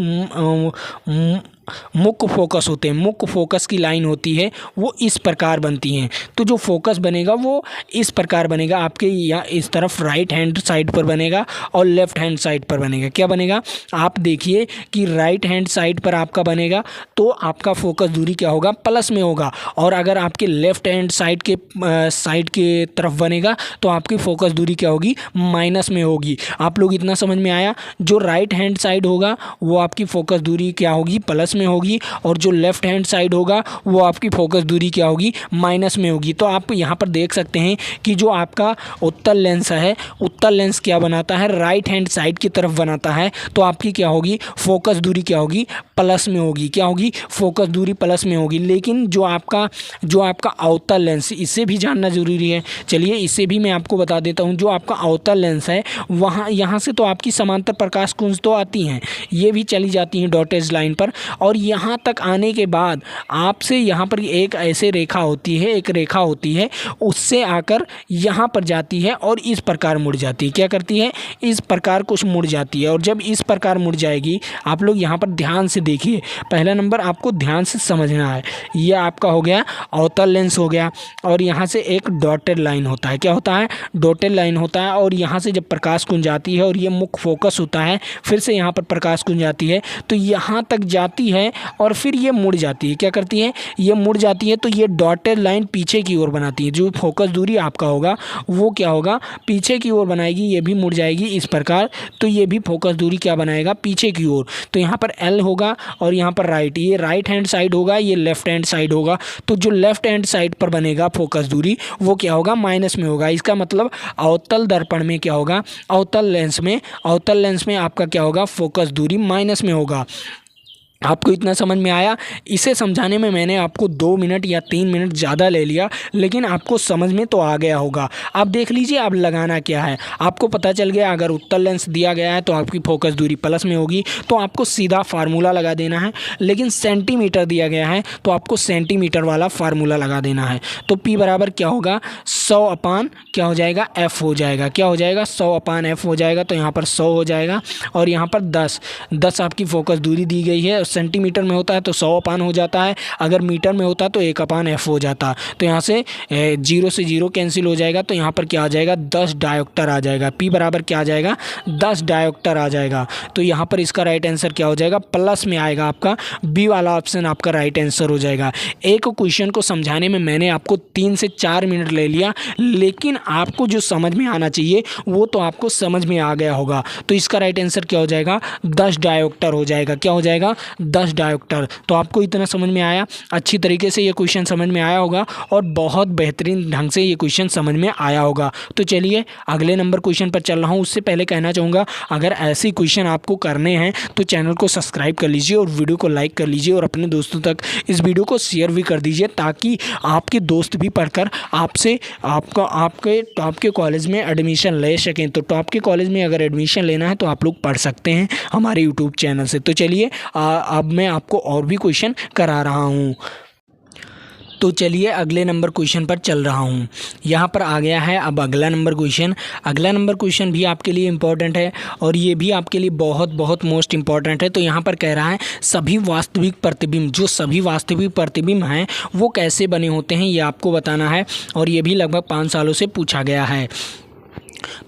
मुख्य फोकस होते हैं, मुख्य फोकस की लाइन होती है वो इस प्रकार बनती हैं। तो जो फोकस बनेगा वो इस प्रकार बनेगा, आपके या इस तरफ राइट हैंड साइड पर बनेगा और लेफ्ट हैंड साइड पर बनेगा। क्या बनेगा, आप देखिए कि राइट हैंड साइड पर आपका बनेगा तो आपका फोकस दूरी क्या होगा, प्लस में होगा। और अगर आपके लेफ्ट हैंड साइड के तरफ बनेगा तो आपकी फोकस दूरी क्या होगी, माइनस में होगी। आप लोग इतना समझ में आया। जो राइट हैंड साइड होगा वो आपकी फोकस दूरी क्या होगी, प्लस में होगी, और जो लेफ्ट हैंड साइड होगा वो आपकी फोकस दूरी क्या होगी, माइनस में होगी। तो आप यहाँ पर देख सकते हैं कि जो आपका उत्तल लेंस है, उत्तल लेंस क्या बनाता है, राइट हैंड साइड की तरफ बनाता है। तो आपकी क्या होगी, फोकस दूरी क्या होगी, प्लस में होगी। क्या होगी, फोकस दूरी प्लस में होगी। लेकिन जो आपका अवतल लेंस, इसे भी जानना जरूरी है। चलिए इसे भी मैं आपको बता देता हूँ। जो आपका अवतल लेंस है वहाँ यहाँ से तो आपकी समांतर प्रकाश कुंज तो आती हैं, ये भी चली जाती हैं डॉटेज लाइन पर, और यहाँ तक आने के बाद आपसे यहाँ पर एक ऐसे रेखा होती है, एक रेखा होती है, उससे आकर यहाँ पर जाती है और इस प्रकार मुड़ जाती है। क्या करती है, इस प्रकार कुछ मुड़ जाती है। और जब इस प्रकार मुड़ जाएगी, आप लोग यहाँ पर ध्यान से देखिए, पहला नंबर आपको ध्यान से समझना है। ये आपका हो गया अवतल लेंस हो गया, और यहाँ से एक डॉटेड लाइन होता है। क्या होता है, डॉटेड लाइन होता है। और यहाँ से जब प्रकाश कुंज आती है और ये मुख्य फोकस होता है, फिर से यहाँ पर प्रकाश कुंज आती है, तो यहाँ तक जाती है और फिर ये मुड़ जाती है। क्या करती है, ये मुड़ जाती है। तो ये डॉटेड लाइन पीछे की ओर बनाती है। जो फोकस दूरी आपका होगा वो क्या होगा, पीछे की ओर बनाएगी। ये भी मुड़ जाएगी इस प्रकार, तो ये भी फोकस दूरी क्या बनाएगा, पीछे की ओर। तो यहाँ पर एल होगा और यहाँ पर राइट, ये राइट हैंड साइड होगा, ये लेफ्ट हैंड साइड होगा। तो जो लेफ्ट हैंड साइड पर बनेगा फोकस दूरी वो क्या होगा, माइनस में होगा। इसका मतलब अवतल दर्पण में क्या होगा, अवतल लेंस में आपका क्या होगा, फोकस दूरी माइनस में होगा। आपको इतना समझ में आया। इसे समझाने में मैंने आपको 2 मिनट या 3 मिनट ज़्यादा ले लिया, लेकिन आपको समझ में तो आ गया होगा। आप देख लीजिए अब लगाना क्या है, आपको पता चल गया। अगर उत्तल लेंस दिया गया है तो आपकी फोकस दूरी प्लस में होगी, तो आपको सीधा फार्मूला लगा देना है। लेकिन सेंटीमीटर दिया गया है तो आपको सेंटीमीटर वाला फार्मूला लगा देना है। तो P बराबर क्या होगा, 100/, क्या हो जाएगा, F हो जाएगा। क्या हो जाएगा, 100/F हो जाएगा। तो यहाँ पर 100 हो जाएगा और यहाँ पर 10 आपकी फोकस दूरी दी गई है। सेंटीमीटर में होता है तो 100/, हो जाता है। अगर मीटर में होता तो 1/F हो जाता। तो यहाँ से 0 से 0 कैंसिल हो जाएगा। तो यहाँ पर क्या आ जाएगा, 10 डायोप्टर आ जाएगा। P बराबर क्या आ जाएगा, 10 डायोप्टर आ जाएगा। तो यहाँ पर इसका राइट आंसर क्या हो जाएगा, प्लस में आएगा। आपका बी वाला ऑप्शन आपका राइट आंसर हो जाएगा। एक क्वेश्चन को समझाने में मैंने आपको 3 से 4 मिनट ले लिया, लेकिन आपको जो समझ में आना चाहिए वो तो आपको समझ में आ गया होगा। तो इसका राइट आंसर क्या हो जाएगा, 10 डायोप्टर हो जाएगा। क्या हो जाएगा, 10 डायोप्टर। तो आपको इतना समझ में आया, अच्छी तरीके से ये क्वेश्चन समझ में आया होगा और बहुत बेहतरीन ढंग से ये क्वेश्चन समझ में आया होगा। तो चलिए अगले नंबर क्वेश्चन पर चल रहा हूँ। उससे पहले कहना चाहूँगा, अगर ऐसे क्वेश्चन आपको करने हैं तो चैनल को सब्सक्राइब कर लीजिए और वीडियो को लाइक कर लीजिए और अपने दोस्तों तक इस वीडियो को शेयर भी कर दीजिए, ताकि आपके दोस्त भी पढ़कर आपसे आपके टॉप के कॉलेज में एडमिशन ले सकें। तो टॉप के कॉलेज में अगर एडमिशन लेना है तो आप लोग पढ़ सकते हैं हमारे यूट्यूब चैनल से। तो चलिए अब मैं आपको और भी क्वेश्चन करा रहा हूँ। तो चलिए अगले नंबर क्वेश्चन पर चल रहा हूँ। यहाँ पर आ गया है अब अगला नंबर क्वेश्चन। अगला नंबर क्वेश्चन भी आपके लिए इम्पॉर्टेंट है और ये भी आपके लिए बहुत बहुत मोस्ट इम्पॉर्टेंट है। तो यहाँ पर कह रहा है सभी वास्तविक प्रतिबिंब, जो सभी वास्तविक प्रतिबिंब हैं वो कैसे बने होते हैं, ये आपको बताना है। और ये भी लगभग 5 सालों से पूछा गया है।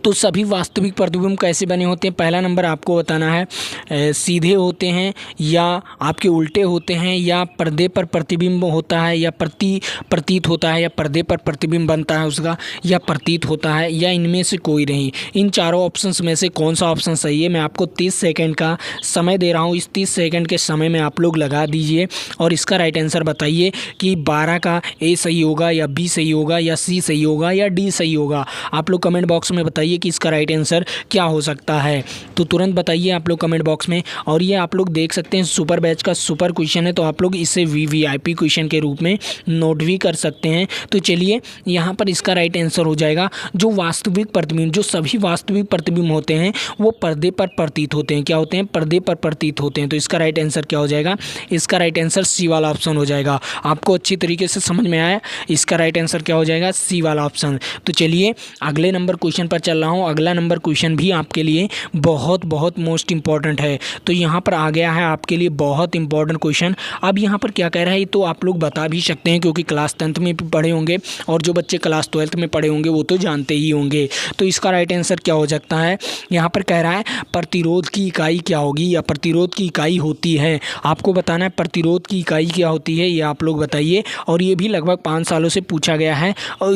तो सभी वास्तविक प्रतिबिंब कैसे बने होते हैं? पहला नंबर आपको बताना है, सीधे होते हैं या आपके उल्टे होते हैं, या पर्दे पर प्रतिबिंब होता है, या प्रतीत होता है, या पर्दे पर प्रतिबिंब बनता है उसका, या प्रतीत होता है, या इनमें से कोई नहीं। इन चारों ऑप्शंस में से कौन सा ऑप्शन सही है? मैं आपको 30 सेकंड का समय दे रहा हूँ। इस 30 सेकंड के समय में आप लोग लगा दीजिए और इसका राइट आंसर बताइए कि 12 का ए सही होगा, या बी सही होगा, या सी सही होगा, या डी सही होगा। आप लोग कमेंट बॉक्स में बताइए कि इसका राइट आंसर क्या हो सकता है। तो तुरंत बताइए आप लोग कमेंट बॉक्स में। और ये आप लोग देख सकते हैं सुपर बैच का सुपर क्वेश्चन है, तो आप लोग इसे वीवीआईपी क्वेश्चन के रूप में नोट भी कर सकते हैं। तो चलिए यहाँ पर इसका राइट आंसर हो जाएगा, जो वास्तविक प्रतिबिंब, जो सभी वास्तविक प्रतिबिंब होते हैं वो पर्दे पर प्रतीत होते हैं। क्या होते हैं? पर्दे पर प्रतीत होते हैं। तो इसका राइट आंसर क्या हो जाएगा? इसका राइट आंसर सी वाला ऑप्शन हो जाएगा। आपको अच्छी तरीके से समझ में आया? इसका राइट आंसर क्या हो जाएगा? सी वाला ऑप्शन। तो चलिए अगले नंबर क्वेश्चन पर चल रहा हूँ। अगला नंबर क्वेश्चन भी आपके लिए बहुत बहुत मोस्ट इंपॉर्टेंट है। तो यहाँ पर आ गया है आपके लिए बहुत इंपॉर्टेंट क्वेश्चन। अब यहाँ पर क्या कह रहा है तो आप लोग बता भी सकते हैं, क्योंकि क्लास 10th में भी पढ़े होंगे और जो बच्चे क्लास 12th में पढ़े होंगे वो तो जानते ही होंगे। तो इसका राइट आंसर क्या हो सकता है? यहाँ पर कह रहा है प्रतिरोध की इकाई क्या होगी, या प्रतिरोध की इकाई होती है। आपको बताना है प्रतिरोध की इकाई क्या होती है, ये आप लोग बताइए। और ये भी लगभग 5 सालों से पूछा गया है। और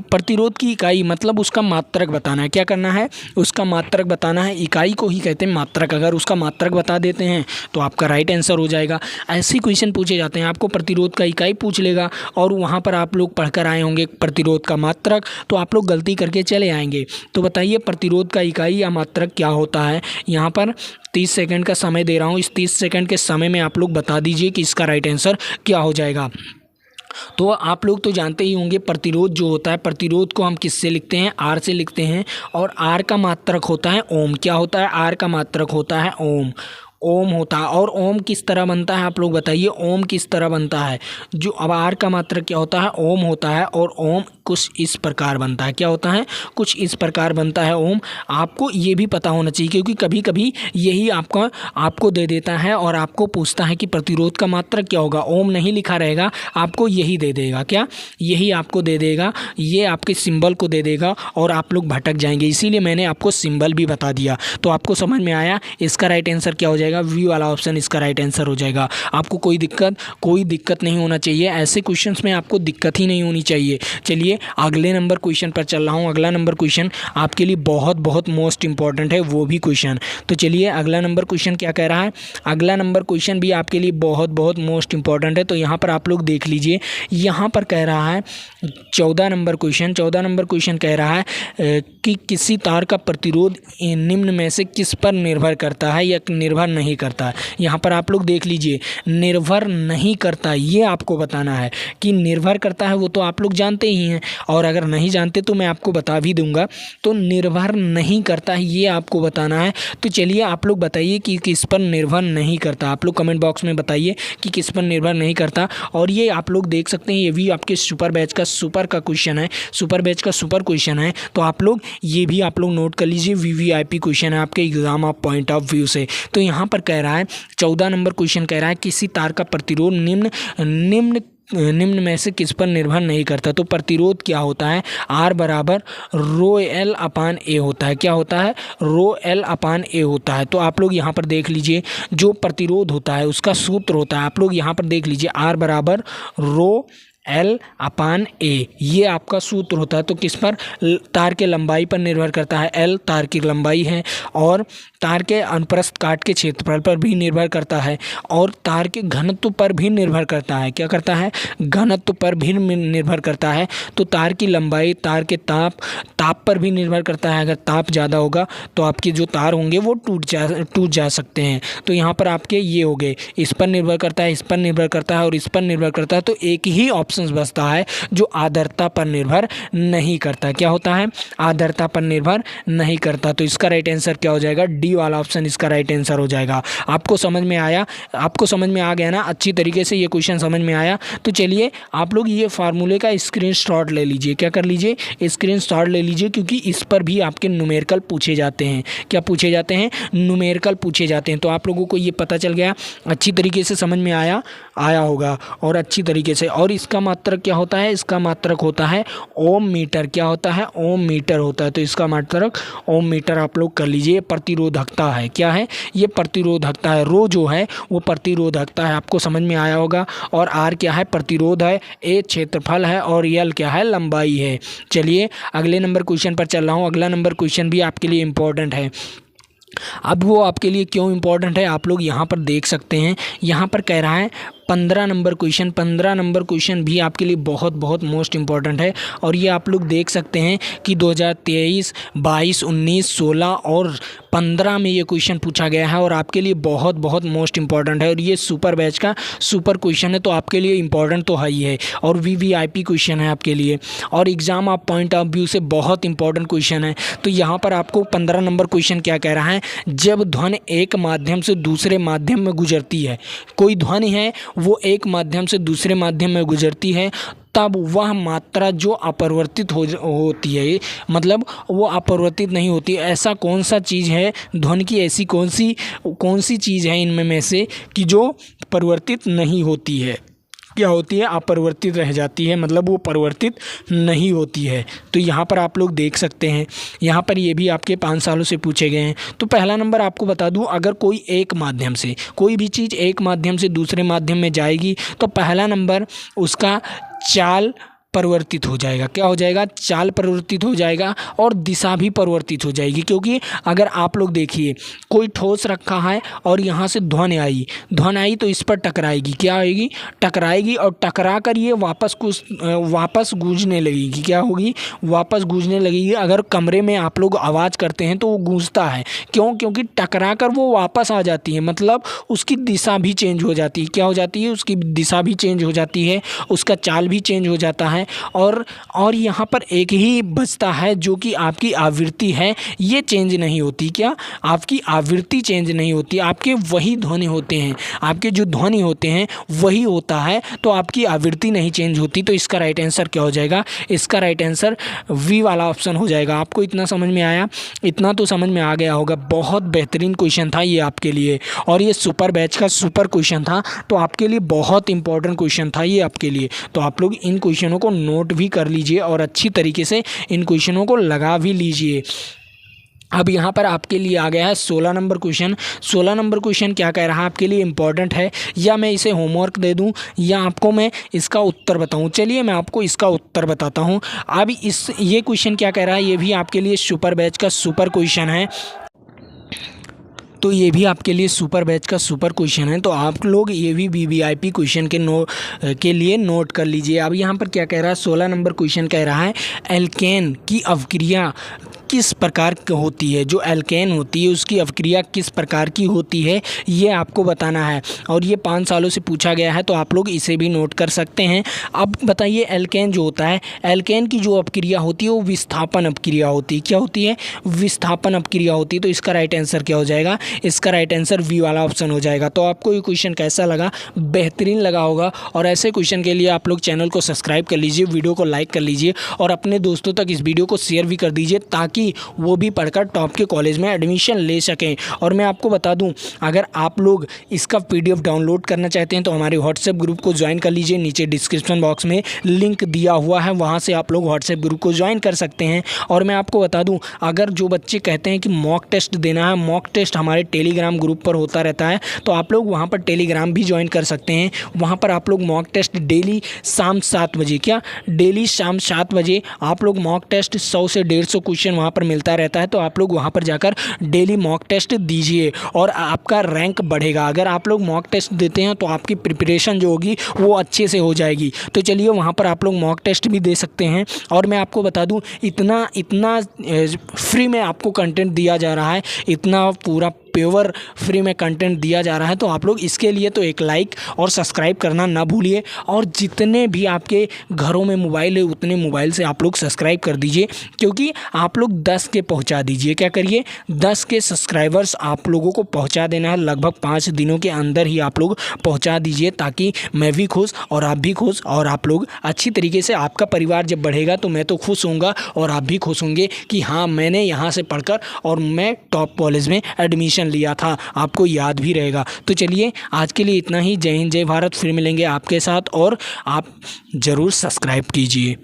प्रतिरोध की इकाई मतलब उसका मात्रक बताना है। क्या करना है? उसका मात्रक बताना है। इकाई को ही कहते हैं मात्रक। अगर उसका मात्रक बता देते हैं तो आपका राइट आंसर हो जाएगा। ऐसे क्वेश्चन पूछे जाते हैं, आपको प्रतिरोध का इकाई पूछ लेगा और वहाँ पर आप लोग पढ़कर आए होंगे प्रतिरोध का मात्रक, तो आप लोग गलती करके चले आएंगे। तो बताइए प्रतिरोध का इकाई या मात्रक क्या होता है? यहाँ पर 30 सेकंड का समय दे रहा हूँ। इस 30 सेकंड के समय में आप लोग बता दीजिए कि इसका राइट आंसर क्या हो जाएगा। तो आप लोग तो जानते ही होंगे प्रतिरोध जो होता है, प्रतिरोध को हम किससे लिखते हैं? आर से लिखते हैं। और आर का मात्रक होता है ओम। क्या होता है? आर का मात्रक होता है ओम। ओम होता है। और ओम किस तरह बनता है आप लोग बताइए? ओम किस तरह बनता है? जो अब आर का मात्रक क्या होता है? ओम होता है। और ओम कुछ इस प्रकार बनता है। क्या होता है? कुछ इस प्रकार बनता है ओम। आपको ये भी पता होना चाहिए, क्योंकि कभी कभी यही आपको दे देता है और आपको पूछता है कि प्रतिरोध का मात्रक क्या होगा। ओम नहीं लिखा रहेगा, आपको यही दे देगा। क्या? यही आपको दे देगा, ये आपके सिंबल को दे देगा और आप लोग भटक जाएंगे। इसीलिए मैंने आपको सिंबल भी बता दिया। तो आपको समझ में आया? इसका राइट आंसर क्या हो जाएगा? वी वाला ऑप्शन इसका राइट आंसर हो जाएगा। आपको कोई दिक्कत नहीं होना चाहिए। ऐसे क्वेश्चंस में आपको दिक्कत ही नहीं होनी चाहिए। चलिए अगले नंबर क्वेश्चन पर चल रहा हूँ। अगला नंबर क्वेश्चन आपके लिए बहुत बहुत मोस्ट इंपॉर्टेंट है, वो भी क्वेश्चन। तो चलिए अगला नंबर क्वेश्चन क्या कह रहा है? अगला नंबर क्वेश्चन भी आपके लिए बहुत बहुत मोस्ट इंपॉर्टेंट है। तो यहाँ पर आप लोग देख लीजिए। यहाँ पर कह रहा है 14 नंबर क्वेश्चन कह रहा है कि किसी तार का प्रतिरोध निम्न में से किस पर निर्भर करता है या निर्भर नहीं करता है। यहाँ पर आप लोग देख लीजिए, निर्भर नहीं करता, ये आपको बताना है। कि निर्भर करता है वो तो आप लोग जानते ही हैं, और अगर नहीं जानते तो मैं आपको बता भी दूंगा। तो निर्भर नहीं करता है ये आपको बताना है। तो चलिए आप लोग बताइए कि किस पर निर्भर नहीं करता। आप लोग कमेंट बॉक्स में बताइए कि किस पर निर्भर नहीं करता। और ये आप लोग देख सकते हैं, ये भी आपके सुपर बैच का सुपर क्वेश्चन है। तो आप लोग ये भी आप लोग नोट कर लीजिए। वीवीआईपी क्वेश्चन है आपके exam of point of view से। तो यहाँ पर कह रहा है 14 नंबर क्वेश्चन कह रहा है किसी तार का प्रतिरोध निम्न में से किस पर निर्भर नहीं करता। तो प्रतिरोध क्या होता है? आर बराबर रो एल अपान ए होता है। क्या होता है? रो एल अपान ए होता है। तो आप लोग यहाँ पर देख लीजिए, जो प्रतिरोध होता है उसका सूत्र होता है। आप लोग यहाँ पर देख लीजिए, आर बराबर रो एल अपान ए, ये आपका सूत्र होता है। तो किस पर? तार के लंबाई पर निर्भर करता है। एल तार की लंबाई है, और तार के अनुप्रस्थ काट के क्षेत्रफल पर भी निर्भर करता है, और तार के घनत्व पर भी निर्भर करता है। क्या करता है? घनत्व पर भी निर्भर करता है। तो तार की लंबाई, तार के ताप पर भी निर्भर करता है। अगर ताप ज़्यादा होगा तो आपके जो तार होंगे वो टूट जा सकते हैं। तो यहाँ पर आपके ये हो गए, इस पर निर्भर करता है, इस पर निर्भर करता है और इस पर निर्भर करता है। तो एक ही ऑप्शन बचता है जो आर्द्रता पर निर्भर नहीं करता। क्या होता है? आर्द्रता पर निर्भर नहीं करता। तो इसका राइट आंसर क्या हो जाएगा? डी डी वाला ऑप्शन इसका राइट आंसर हो जाएगा। आपको समझ में आया? आपको समझ में आ गया ना? अच्छी तरीके से ये क्वेश्चन समझ में आया? तो चलिए आप लोग ये फार्मूले का स्क्रीनशॉट ले लीजिए। क्या कर लीजिए? स्क्रीनशॉट ले लीजिए, क्योंकि इस पर भी आपके न्यूमेरिकल पूछे जाते हैं। क्या पूछे जाते हैं? न्यूमेरिकल पूछे जाते हैं। तो आप लोगों को ये पता चल गया, अच्छी तरीके से समझ में आया होगा और अच्छी तरीके से। और इसका मात्रक क्या होता है? इसका मात्रक होता है ओम मीटर। क्या होता है? ओम मीटर होता है। तो इसका मात्रक ओम मीटर आप लोग कर लीजिए। प्रतिरोधकता है। क्या है? ये प्रतिरोधकता है। रो जो है वो प्रतिरोधकता है, आपको समझ में आया होगा। और आर क्या है? प्रतिरोध है। ए क्षेत्रफल है और यल क्या है? लंबाई है। चलिए अगले नंबर क्वेश्चन पर चल रहा हूँ। अगला नंबर क्वेश्चन भी आपके लिए इम्पोर्टेंट है। अब वो आपके लिए क्यों इम्पोर्टेंट है आप लोग यहाँ पर देख सकते हैं। यहाँ पर कह रहा है 15 नंबर क्वेश्चन। 15 नंबर क्वेश्चन भी आपके लिए बहुत बहुत मोस्ट इम्पॉर्टेंट है। और ये आप लोग देख सकते हैं कि 2023, 22, 19, 16 और 15 में ये क्वेश्चन पूछा गया है और आपके लिए बहुत बहुत मोस्ट इम्पॉर्टेंट है। और ये सुपर बैच का सुपर क्वेश्चन है, तो आपके लिए इम्पॉर्टेंट तो है ही है। और वीवीआईपी क्वेश्चन है आपके लिए, और एग्ज़ाम आप पॉइंट ऑफ व्यू से बहुत इंपॉर्टेंट क्वेश्चन है। तो यहाँ पर आपको 15 नंबर क्वेश्चन क्या कह रहा है? जब ध्वनि एक माध्यम से दूसरे माध्यम में गुजरती है, कोई ध्वनि है वो एक माध्यम से दूसरे माध्यम में गुजरती है, तब वह मात्रा जो अपरिवर्तित होती है, मतलब वो अपरिवर्तित नहीं होती। ऐसा कौन सा चीज़ है ध्वनि की, ऐसी कौन सी चीज़ है इनमें में से कि जो परिवर्तित नहीं होती है? क्या होती है? अपरिवर्तित रह जाती है, मतलब वो परिवर्तित नहीं होती है। तो यहाँ पर आप लोग देख सकते हैं, यहाँ पर ये भी आपके 5 सालों से पूछे गए हैं। तो पहला नंबर आपको बता दूँ, अगर कोई एक माध्यम से, कोई भी चीज़ एक माध्यम से दूसरे माध्यम में जाएगी तो पहला नंबर उसका चाल परिवर्तित हो जाएगा। क्या हो जाएगा? चाल परिवर्तित हो जाएगा और दिशा भी परिवर्तित हो जाएगी। क्योंकि अगर आप लोग देखिए, कोई ठोस रखा है और यहाँ से ध्वनि आई तो इस पर टकराएगी। क्या आएगी? टकराएगी, और टकरा कर ये वापस गूंजने लगेगी। क्या होगी? वापस गूंजने लगेगी। अगर कमरे में आप लोग आवाज़ करते हैं तो वो गूंजता है। क्यों? क्योंकि टकरा कर वो वापस आ जाती है, मतलब उसकी दिशा भी चेंज हो जाती है। क्या हो जाती है? उसकी दिशा भी चेंज हो जाती है, उसका चाल भी चेंज हो जाता है। और यहाँ पर एक ही बचता है जो कि आपकी आवृत्ति है, ये चेंज नहीं होती। क्या? आपकी आवृत्ति चेंज नहीं होती, आपके वही ध्वनि होते हैं, आपके जो ध्वनि होते हैं वही होता है, तो आपकी आवृत्ति नहीं चेंज होती। तो इसका राइट आंसर क्या हो जाएगा? इसका राइट आंसर वी वाला ऑप्शन हो जाएगा। आपको इतना समझ में आया? इतना तो समझ में आ गया होगा। बहुत बेहतरीन क्वेश्चन था ये आपके लिए, और ये सुपर बैच का सुपर क्वेश्चन था, तो आपके लिए बहुत इंपॉर्टेंट क्वेश्चन था ये आपके लिए। तो आप लोग इन क्वेश्चनों को नोट भी कर लीजिए और अच्छी तरीके से इन क्वेश्चनों को लगा भी लीजिए। अब यहाँ पर आपके लिए आ गया है 16 नंबर क्वेश्चन। 16 नंबर क्वेश्चन क्या कह रहा है आपके लिए इम्पॉर्टेंट है, या मैं इसे होमवर्क दे दूँ, या आपको मैं इसका उत्तर बताऊँ? चलिए मैं आपको इसका उत्तर बताता हूँ। अब ये क्वेश्चन क्या कह रहा है, ये भी आपके लिए सुपर बैच का सुपर क्वेश्चन है। तो ये भी आपके लिए सुपर बैच का सुपर क्वेश्चन है, तो आप लोग ये भी वीवीआईपी क्वेश्चन के लिए नोट कर लीजिए। अब यहाँ पर क्या कह रहा है? 16 नंबर क्वेश्चन कह रहा है एल्केन की अवक्रिया किस प्रकार की होती है। जो एल्केन होती है उसकी अवक्रिया किस प्रकार की होती है, ये आपको बताना है। और ये 5 सालों से पूछा गया है, तो आप लोग इसे भी नोट कर सकते हैं। अब बताइए, एल्केन जो होता है, एल्केन की जो अपक्रिया होती है वो विस्थापन अपक्रिया होती है। क्या होती है? विस्थापन अपक्रिया होती है। तो इसका राइट आंसर क्या हो जाएगा? इसका राइट आंसर वी वाला ऑप्शन हो जाएगा। तो आपको ये क्वेश्चन कैसा लगा? बेहतरीन लगा होगा। और ऐसे क्वेश्चन के लिए आप लोग चैनल को सब्सक्राइब कर लीजिए, वीडियो को लाइक कर लीजिए और अपने दोस्तों तक इस वीडियो को शेयर भी कर दीजिए, ताकि वो भी पढ़कर टॉप के कॉलेज में एडमिशन ले सकें। और मैं आपको बता दूं, अगर आप लोग इसका PDF डाउनलोड करना चाहते हैं तो हमारे व्हाट्सएप ग्रुप को ज्वाइन कर लीजिए। नीचे डिस्क्रिप्शन बॉक्स में लिंक दिया हुआ है, वहां से आप लोग व्हाट्सएप ग्रुप को ज्वाइन कर सकते हैं। और मैं आपको बता दूं, अगर जो बच्चे कहते हैं कि मॉक टेस्ट देना है, मॉक टेस्ट हमारे टेलीग्राम ग्रुप पर होता रहता है, तो आप लोग वहाँ पर टेलीग्राम भी ज्वाइन कर सकते हैं। वहाँ पर आप लोग मॉक टेस्ट डेली शाम 7 बजे, क्या डेली शाम 7 बजे आप लोग मॉक टेस्ट 100 से 150 क्वेश्चन वहाँ पर मिलता रहता है। तो आप लोग वहाँ पर जाकर डेली मॉक टेस्ट दीजिए और आपका रैंक बढ़ेगा। अगर आप लोग मॉक टेस्ट देते हैं तो आपकी प्रिपरेशन जो होगी वो अच्छे से हो जाएगी। तो चलिए वहाँ पर आप लोग मॉक टेस्ट भी दे सकते हैं। और मैं आपको बता दूँ, इतना फ्री में आपको कंटेंट दिया जा रहा है, इतना पूरा प्योर फ्री में कंटेंट दिया जा रहा है। तो आप लोग इसके लिए तो एक लाइक और सब्सक्राइब करना ना भूलिए, और जितने भी आपके घरों में मोबाइल है उतने मोबाइल से आप लोग सब्सक्राइब कर दीजिए, क्योंकि आप लोग 10 के पहुंचा दीजिए। क्या करिए, 10 के सब्सक्राइबर्स आप लोगों को पहुंचा देना है, लगभग 5 दिनों के अंदर ही आप लोग पहुंचा दीजिए, ताकि मैं भी खुश और आप भी खुश, और आप लोग अच्छी तरीके से, आपका परिवार जब बढ़ेगा तो मैं तो खुश होऊंगा और आप भी खुश होंगे कि हाँ मैंने यहाँ से पढ़कर और मैं टॉप कॉलेज में एडमिशन लिया था, आपको याद भी रहेगा। तो चलिए आज के लिए इतना ही। जय हिंद, जय भारत। फिर मिलेंगे आपके साथ, और आप ज़रूर सब्सक्राइब कीजिए।